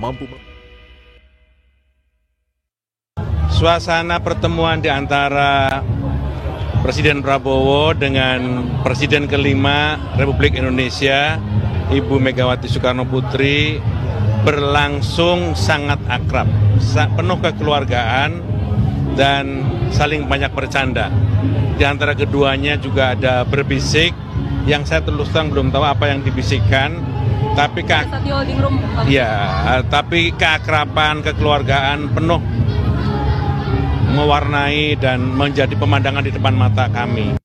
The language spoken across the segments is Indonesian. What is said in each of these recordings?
mampu. Suasana pertemuan di antara Presiden Prabowo dengan Presiden kelima Republik Indonesia, Ibu Megawati Soekarno Putri, berlangsung sangat akrab, penuh kekeluargaan dan saling banyak bercanda. Di antara keduanya juga ada berbisik, yang saya terus terang belum tahu apa yang dibisikkan, tapi tapi keakraban, kekeluargaan penuh mewarnai dan menjadi pemandangan di depan mata kami.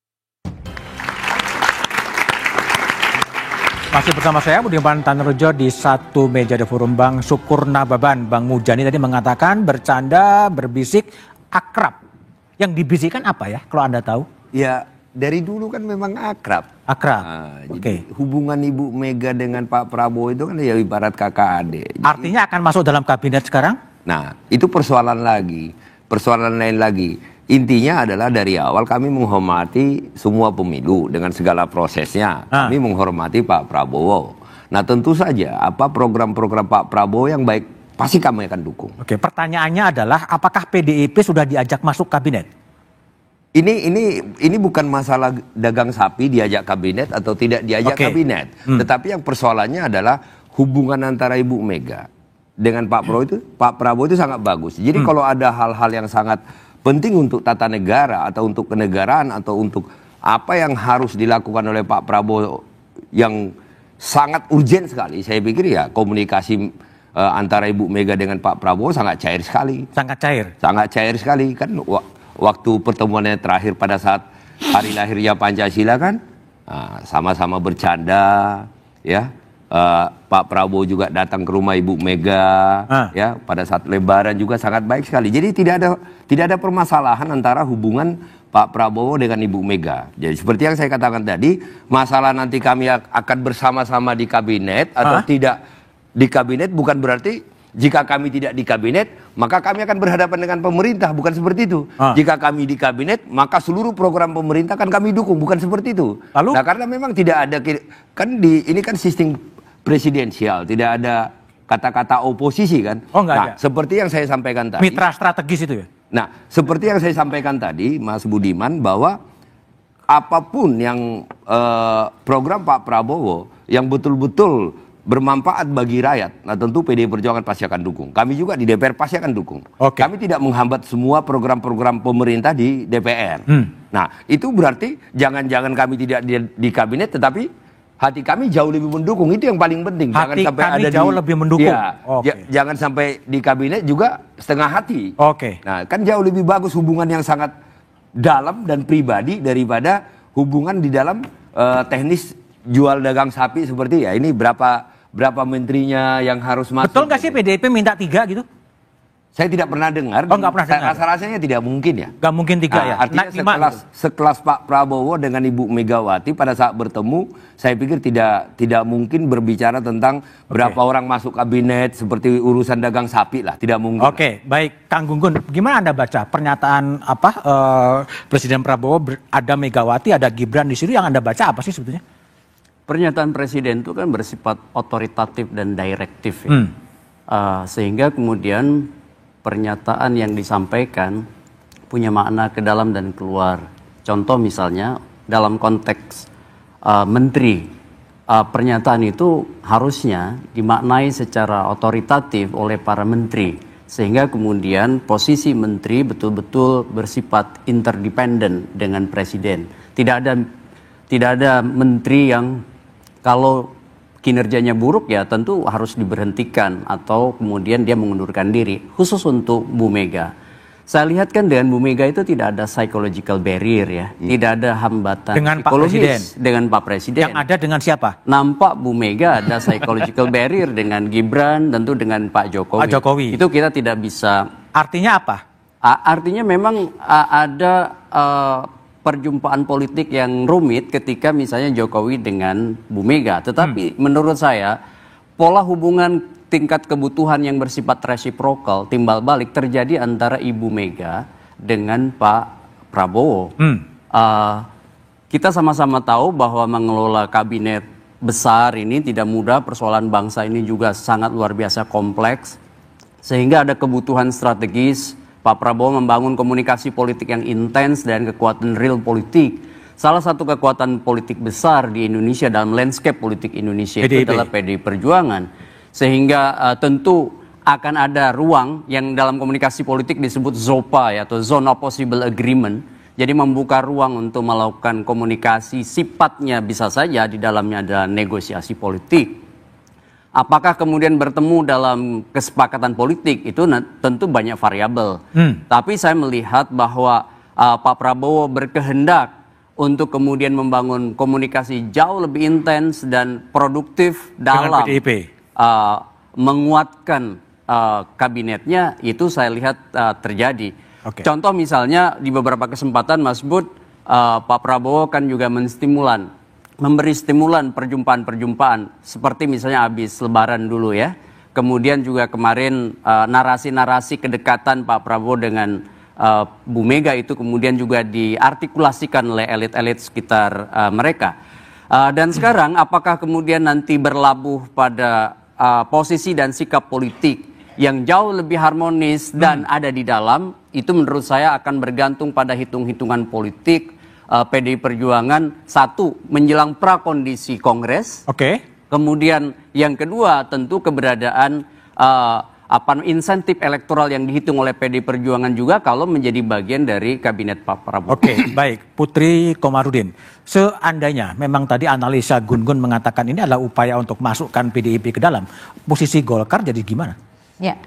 Masih bersama saya Budiman Tanerjo di satu meja The Forum. Bang Sukur Nababan, Bang Mujani tadi mengatakan bercanda, berbisik, akrab. Yang dibisikkan apa ya kalau Anda tahu? Ya dari dulu kan memang akrab. Akrab. Jadi hubungan Ibu Mega dengan Pak Prabowo itu kan ya ibarat kakak adik. Artinya akan masuk dalam kabinet sekarang? Nah itu persoalan lain lagi. Intinya adalah dari awal kami menghormati semua pemilu dengan segala prosesnya. Kami menghormati Pak Prabowo. Nah tentu saja apa program-program Pak Prabowo yang baik pasti kami akan dukung. Oke, pertanyaannya adalah apakah PDIP sudah diajak masuk kabinet? Ini bukan masalah dagang sapi diajak kabinet atau tidak diajak kabinet. Tetapi yang persoalannya adalah hubungan antara Ibu Mega dengan Pak Prabowo itu sangat bagus. Jadi kalau ada hal-hal yang sangat penting untuk tata negara atau untuk kenegaraan atau untuk apa yang harus dilakukan oleh Pak Prabowo yang sangat urgent sekali, saya pikir ya komunikasi antara Ibu Mega dengan Pak Prabowo sangat cair sekali. Sangat cair sekali kan waktu pertemuannya terakhir pada saat hari lahirnya Pancasila kan sama-sama bercanda ya. Pak Prabowo juga datang ke rumah Ibu Mega ya pada saat Lebaran juga sangat baik sekali. Jadi tidak ada permasalahan antara hubungan Pak Prabowo dengan Ibu Mega. Jadi seperti yang saya katakan tadi, masalah nanti kami akan bersama-sama di kabinet atau tidak di kabinet bukan berarti jika kami tidak di kabinet maka kami akan berhadapan dengan pemerintah, bukan seperti itu. Jika kami di kabinet maka seluruh program pemerintah kan kami dukung, bukan seperti itu. Lalu? Nah karena memang tidak ada ini kan sistem presidensial, tidak ada kata-kata oposisi kan. Ada. Seperti yang saya sampaikan tadi. Mitra strategis itu ya? Nah, seperti yang saya sampaikan tadi, Mas Budiman, bahwa apapun yang program Pak Prabowo yang betul-betul bermanfaat bagi rakyat, nah tentu PDI Perjuangan pasti akan dukung. Kami juga di DPR pasti akan dukung. Kami tidak menghambat semua program-program pemerintah di DPR. Nah, itu berarti jangan-jangan kami tidak di kabinet, tetapi hati kami jauh lebih mendukung, itu yang paling penting. Hati jangan sampai kami ada jauh lebih mendukung. Ya, jangan sampai di kabinet juga setengah hati. Nah, kan jauh lebih bagus hubungan yang sangat dalam dan pribadi daripada hubungan di dalam teknis jual dagang sapi seperti ya. Ini berapa menterinya yang harus masuk. Betul nggak sih PDIP minta 3 gitu? Saya tidak pernah dengar. Nggak pernah dengar. Rasa-rasanya tidak mungkin ya. Nggak mungkin 3 ya. Artinya sekelas Pak Prabowo dengan Ibu Megawati pada saat bertemu, saya pikir tidak mungkin berbicara tentang berapa orang masuk kabinet seperti urusan dagang sapi lah. Tidak mungkin. Baik, Kang Gunggun, gimana Anda baca pernyataan Presiden Prabowo, ada Megawati, ada Gibran di situ, yang Anda baca apa sih sebetulnya? Pernyataan Presiden itu kan bersifat otoritatif dan direktif ya. Sehingga kemudian pernyataan yang disampaikan punya makna ke dalam dan keluar. Contoh misalnya dalam konteks menteri, pernyataan itu harusnya dimaknai secara otoritatif oleh para menteri, sehingga kemudian posisi menteri betul-betul bersifat interdependen dengan presiden. Tidak ada menteri yang kalau kinerjanya buruk ya tentu harus diberhentikan atau kemudian dia mengundurkan diri. Khusus untuk Bu Mega, saya lihat kan dengan Bu Mega itu tidak ada psychological barrier ya, tidak ada hambatan dengan psikologis dengan Pak Presiden. Yang ada dengan siapa? Nampak Bu Mega ada psychological barrier dengan Gibran, tentu dengan Pak Jokowi. Itu kita tidak bisa. Artinya apa? Artinya memang ada perjumpaan politik yang rumit ketika misalnya Jokowi dengan Bu Mega. Tetapi menurut saya pola hubungan tingkat kebutuhan yang bersifat reciprocal, timbal balik terjadi antara Ibu Mega dengan Pak Prabowo. Kita sama-sama tahu bahwa mengelola kabinet besar ini tidak mudah, persoalan bangsa ini juga sangat luar biasa kompleks, sehingga ada kebutuhan strategis Pak Prabowo membangun komunikasi politik yang intens dan kekuatan real politik. Salah satu kekuatan politik besar di Indonesia dalam landscape politik Indonesia itu adalah PDI Perjuangan, sehingga tentu akan ada ruang yang dalam komunikasi politik disebut ZOPA ya, atau Zone of Possible Agreement. Jadi membuka ruang untuk melakukan komunikasi, sifatnya bisa saja di dalamnya ada negosiasi politik. Apakah kemudian bertemu dalam kesepakatan politik itu tentu banyak variabel. Tapi saya melihat bahwa Pak Prabowo berkehendak untuk kemudian membangun komunikasi jauh lebih intens dan produktif dalam menguatkan kabinetnya, itu saya lihat terjadi. Contoh misalnya di beberapa kesempatan Mas Bud, Pak Prabowo kan juga memberi stimulan perjumpaan-perjumpaan, seperti misalnya habis Lebaran dulu ya. Kemudian juga kemarin narasi-narasi kedekatan Pak Prabowo dengan Bu Mega itu kemudian juga diartikulasikan oleh elit-elit sekitar mereka. Dan sekarang apakah kemudian nanti berlabuh pada posisi dan sikap politik yang jauh lebih harmonis dan ada di dalam, itu menurut saya akan bergantung pada hitung-hitungan politik PDI Perjuangan. Satu, menjelang prakondisi Kongres. Kemudian yang kedua tentu keberadaan insentif elektoral yang dihitung oleh PDI Perjuangan juga kalau menjadi bagian dari kabinet Pak Prabowo. Baik, Putri Komarudin. Seandainya memang tadi analisa Gun-Gun mengatakan ini adalah upaya untuk masukkan PDIP ke dalam, posisi Golkar jadi gimana? Ya,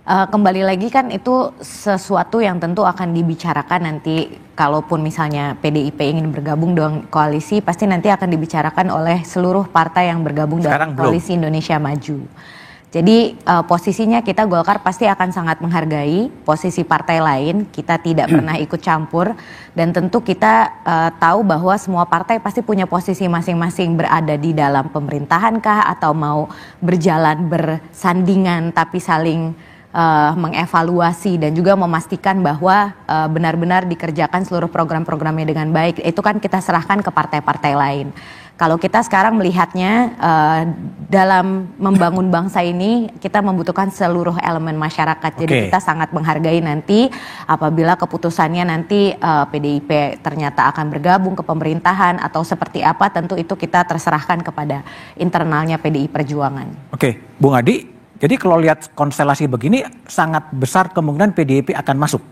kembali lagi kan itu sesuatu yang tentu akan dibicarakan nanti, kalaupun misalnya PDIP ingin bergabung dengan koalisi, pasti nanti akan dibicarakan oleh seluruh partai yang bergabung dalam koalisi Indonesia Maju. Jadi posisinya kita Golkar pasti akan sangat menghargai posisi partai lain, kita tidak pernah ikut campur, dan tentu kita tahu bahwa semua partai pasti punya posisi masing-masing, berada di dalam pemerintahan kah atau mau berjalan bersandingan tapi saling mengevaluasi dan juga memastikan bahwa benar-benar dikerjakan seluruh program-programnya dengan baik. Itu kan kita serahkan ke partai-partai lain. Kalau kita sekarang melihatnya dalam membangun bangsa ini kita membutuhkan seluruh elemen masyarakat. Jadi kita sangat menghargai nanti apabila keputusannya nanti PDIP ternyata akan bergabung ke pemerintahan atau seperti apa, tentu itu kita terserahkan kepada internalnya PDI Perjuangan. Bung Adi, jadi kalau lihat konstelasi begini sangat besar kemungkinan PDIP akan masuk.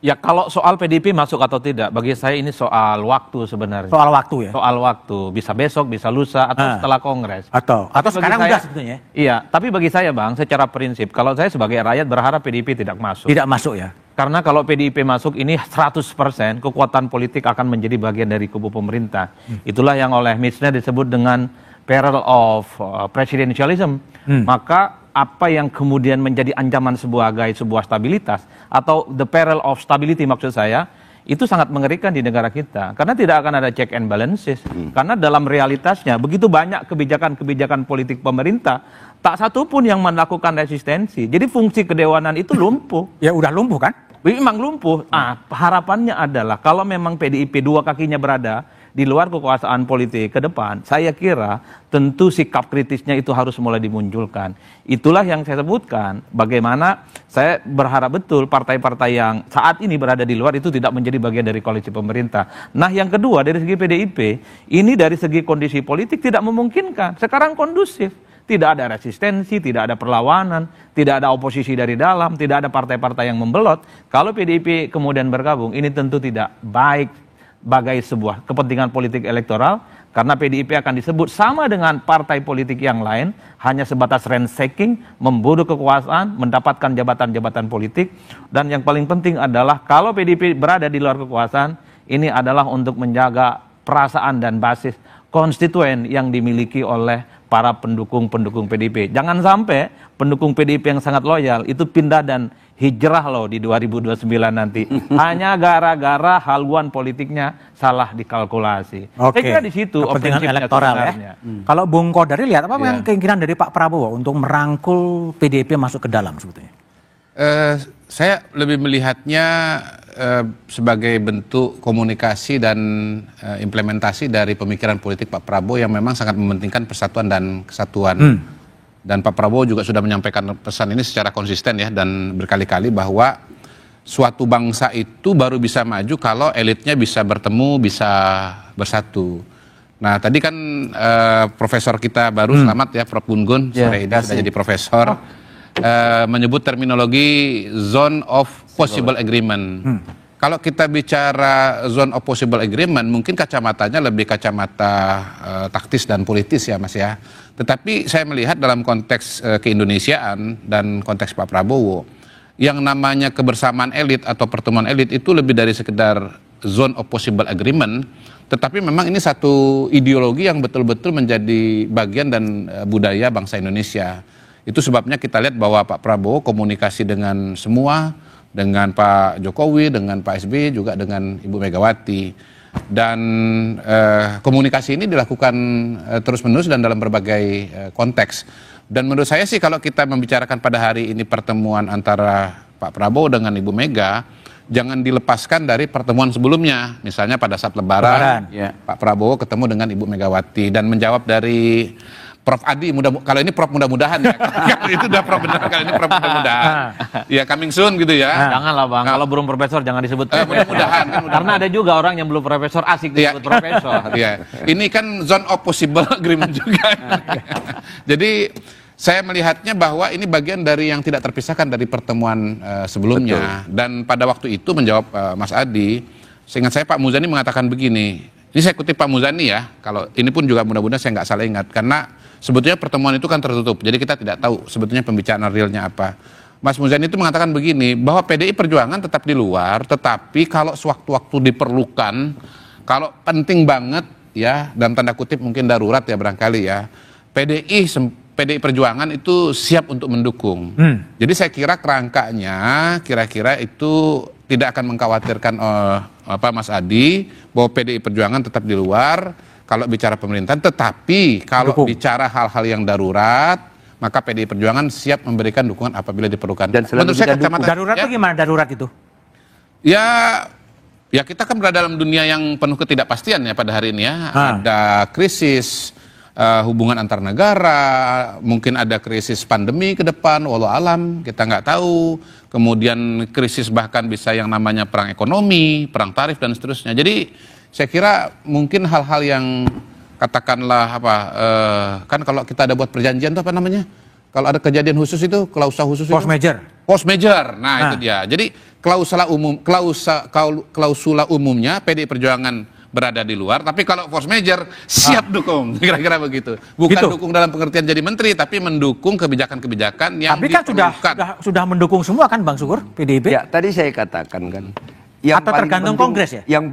Ya, kalau soal PDIP masuk atau tidak, bagi saya ini soal waktu sebenarnya. Soal waktu ya? Soal waktu, bisa besok, bisa lusa, atau setelah Kongres. Atau sekarang udah sebetulnya. Iya, tapi bagi saya Bang, secara prinsip, kalau saya sebagai rakyat berharap PDIP tidak masuk. Tidak masuk ya? Karena kalau PDIP masuk ini 100% kekuatan politik akan menjadi bagian dari kubu pemerintah. Itulah yang oleh Misner disebut dengan peril of presidentialism. Maka apa yang kemudian menjadi ancaman sebagai sebuah stabilitas atau the peril of stability maksud saya, itu sangat mengerikan di negara kita karena tidak akan ada check and balances. Karena dalam realitasnya begitu banyak kebijakan-kebijakan politik pemerintah, tak satu pun yang melakukan resistensi. Jadi fungsi kedewanan itu lumpuh. Ya udah lumpuh kan? Memang lumpuh. Harapannya adalah kalau memang PDIP dua kakinya berada di luar kekuasaan politik ke depan, saya kira tentu sikap kritisnya itu harus mulai dimunculkan. Itulah yang saya sebutkan, bagaimana saya berharap betul partai-partai yang saat ini berada di luar itu tidak menjadi bagian dari koalisi pemerintah. Nah yang kedua dari segi PDIP, ini dari segi kondisi politik tidak memungkinkan. Sekarang kondusif, tidak ada resistensi, tidak ada perlawanan, tidak ada oposisi dari dalam, tidak ada partai-partai yang membelot. Kalau PDIP kemudian bergabung, ini tentu tidak baik bagai sebuah kepentingan politik elektoral, karena PDIP akan disebut sama dengan partai politik yang lain hanya sebatas ransaking, memburu kekuasaan, mendapatkan jabatan-jabatan politik, dan yang paling penting adalah kalau PDIP berada di luar kekuasaan, ini adalah untuk menjaga perasaan dan basis konstituen yang dimiliki oleh para pendukung-pendukung PDIP. Jangan sampai pendukung PDIP yang sangat loyal itu pindah dan hijrah loh di 2029 nanti. Hanya gara-gara haluan politiknya salah dikalkulasi. Saya kira di situ kepentingan elektoral ya. Kalau Bung Kodari lihat apa yang keinginan dari Pak Prabowo untuk merangkul PDIP masuk ke dalam sebetulnya? Saya lebih melihatnya sebagai bentuk komunikasi dan implementasi dari pemikiran politik Pak Prabowo yang memang sangat mementingkan persatuan dan kesatuan. Dan Pak Prabowo juga sudah menyampaikan pesan ini secara konsisten ya, dan berkali-kali bahwa suatu bangsa itu baru bisa maju kalau elitnya bisa bertemu, bisa bersatu. Nah tadi kan profesor kita baru selamat ya, Prof. Gun-Gun, sore ini sudah jadi profesor, menyebut terminologi zone of possible agreement. Kalau kita bicara zone of possible agreement, mungkin kacamatanya lebih kacamata taktis dan politis ya Mas ya. Tetapi saya melihat dalam konteks keindonesiaan dan konteks Pak Prabowo, yang namanya kebersamaan elit atau pertemuan elit itu lebih dari sekedar zone of possible agreement, tetapi memang ini satu ideologi yang betul-betul menjadi bagian dan budaya bangsa Indonesia. Itu sebabnya kita lihat bahwa Pak Prabowo komunikasi dengan semua, dengan Pak Jokowi, dengan Pak SBY, juga dengan Ibu Megawati. Dan komunikasi ini dilakukan terus-menerus dan dalam berbagai konteks. Dan menurut saya sih kalau kita membicarakan pada hari ini pertemuan antara Pak Prabowo dengan Ibu Mega, jangan dilepaskan dari pertemuan sebelumnya. Misalnya pada saat Lebaran. Pak Prabowo ketemu dengan Ibu Megawati dan menjawab dari Prof. Adi, kalau ini Prof mudah-mudahan ya. Kalau itu udah Prof benar, kalau ini Prof mudah-mudahan. Ya coming soon gitu ya. Janganlah Bang, kalau belum profesor jangan disebut mudah-mudahan. Karena ada juga orang yang belum profesor asik disebut profesor. Iya. Ini kan zone of possible agreement juga. Jadi saya melihatnya bahwa ini bagian dari yang tidak terpisahkan dari pertemuan sebelumnya. Dan pada waktu itu menjawab Mas Adi, seingat saya Pak Muzani mengatakan begini. Ini saya kutip Pak Muzani ya, kalau ini pun juga mudah-mudahan saya nggak salah ingat, karena sebetulnya pertemuan itu kan tertutup, jadi kita tidak tahu sebetulnya pembicaraan realnya apa. Mas Muzani itu mengatakan begini, bahwa PDI Perjuangan tetap di luar, tetapi kalau sewaktu-waktu diperlukan, kalau penting banget ya, dalam tanda kutip mungkin darurat ya barangkali ya, PDI Perjuangan itu siap untuk mendukung. Jadi saya kira kerangkanya kira-kira itu tidak akan mengkhawatirkan Mas Adi bahwa PDI Perjuangan tetap di luar kalau bicara pemerintahan, tetapi kalau bicara hal-hal yang darurat, maka PDI Perjuangan siap memberikan dukungan apabila diperlukan. Dan menurut saya kacamata darurat itu gimana darurat itu? Ya kita kan berada dalam dunia yang penuh ketidakpastian ya pada hari ini ya. Ada krisis hubungan antar negara, mungkin ada krisis pandemi ke depan, walau alam, kita nggak tahu. Kemudian krisis bahkan bisa yang namanya perang ekonomi, perang tarif dan seterusnya. Jadi saya kira mungkin hal-hal yang katakanlah kan kalau kita ada buat perjanjian itu apa namanya? Kalau ada kejadian khusus itu, klausa khusus itu? Force major. Nah itu dia. Jadi klausula umumnya PDI Perjuangan berada di luar, tapi kalau force major siap dukung, kira-kira begitu. Bukan gitu. Dukung dalam pengertian jadi menteri, tapi mendukung kebijakan-kebijakan yang tapi kan sudah mendukung semua kan Bang Sukur, PDIP? Ya, tadi saya katakan kan. Atau tergantung penting, Kongres ya? Yang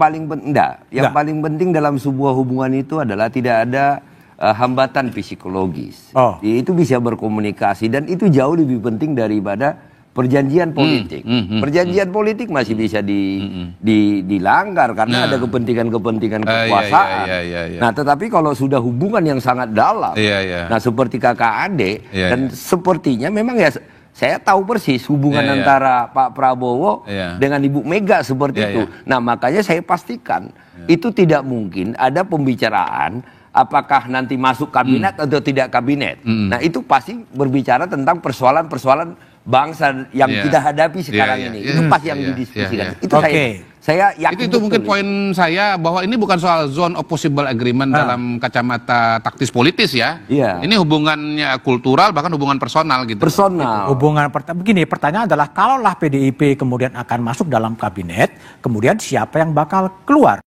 paling penting dalam sebuah hubungan itu adalah tidak ada hambatan psikologis. Itu bisa berkomunikasi dan itu jauh lebih penting daripada perjanjian politik. Perjanjian politik masih bisa dilanggar karena ada kepentingan-kepentingan kekuasaan. Nah, tetapi kalau sudah hubungan yang sangat dalam, nah seperti kakak adik, dan sepertinya memang ya saya tahu persis hubungan antara Pak Prabowo dengan Ibu Mega seperti itu. Nah, makanya saya pastikan itu tidak mungkin ada pembicaraan apakah nanti masuk kabinet atau tidak kabinet. Nah, itu pasti berbicara tentang persoalan-persoalan bangsa yang kita hadapi sekarang ini. Itu pasti yang didiskusikan. Itu saya yakin. Itu mungkin poin saya bahwa ini bukan soal zone of possible agreement dalam kacamata taktis politis ya. Ini hubungannya kultural bahkan hubungan personal gitu. Begini, pertanyaan adalah kalaulah PDIP kemudian akan masuk dalam kabinet, kemudian siapa yang bakal keluar?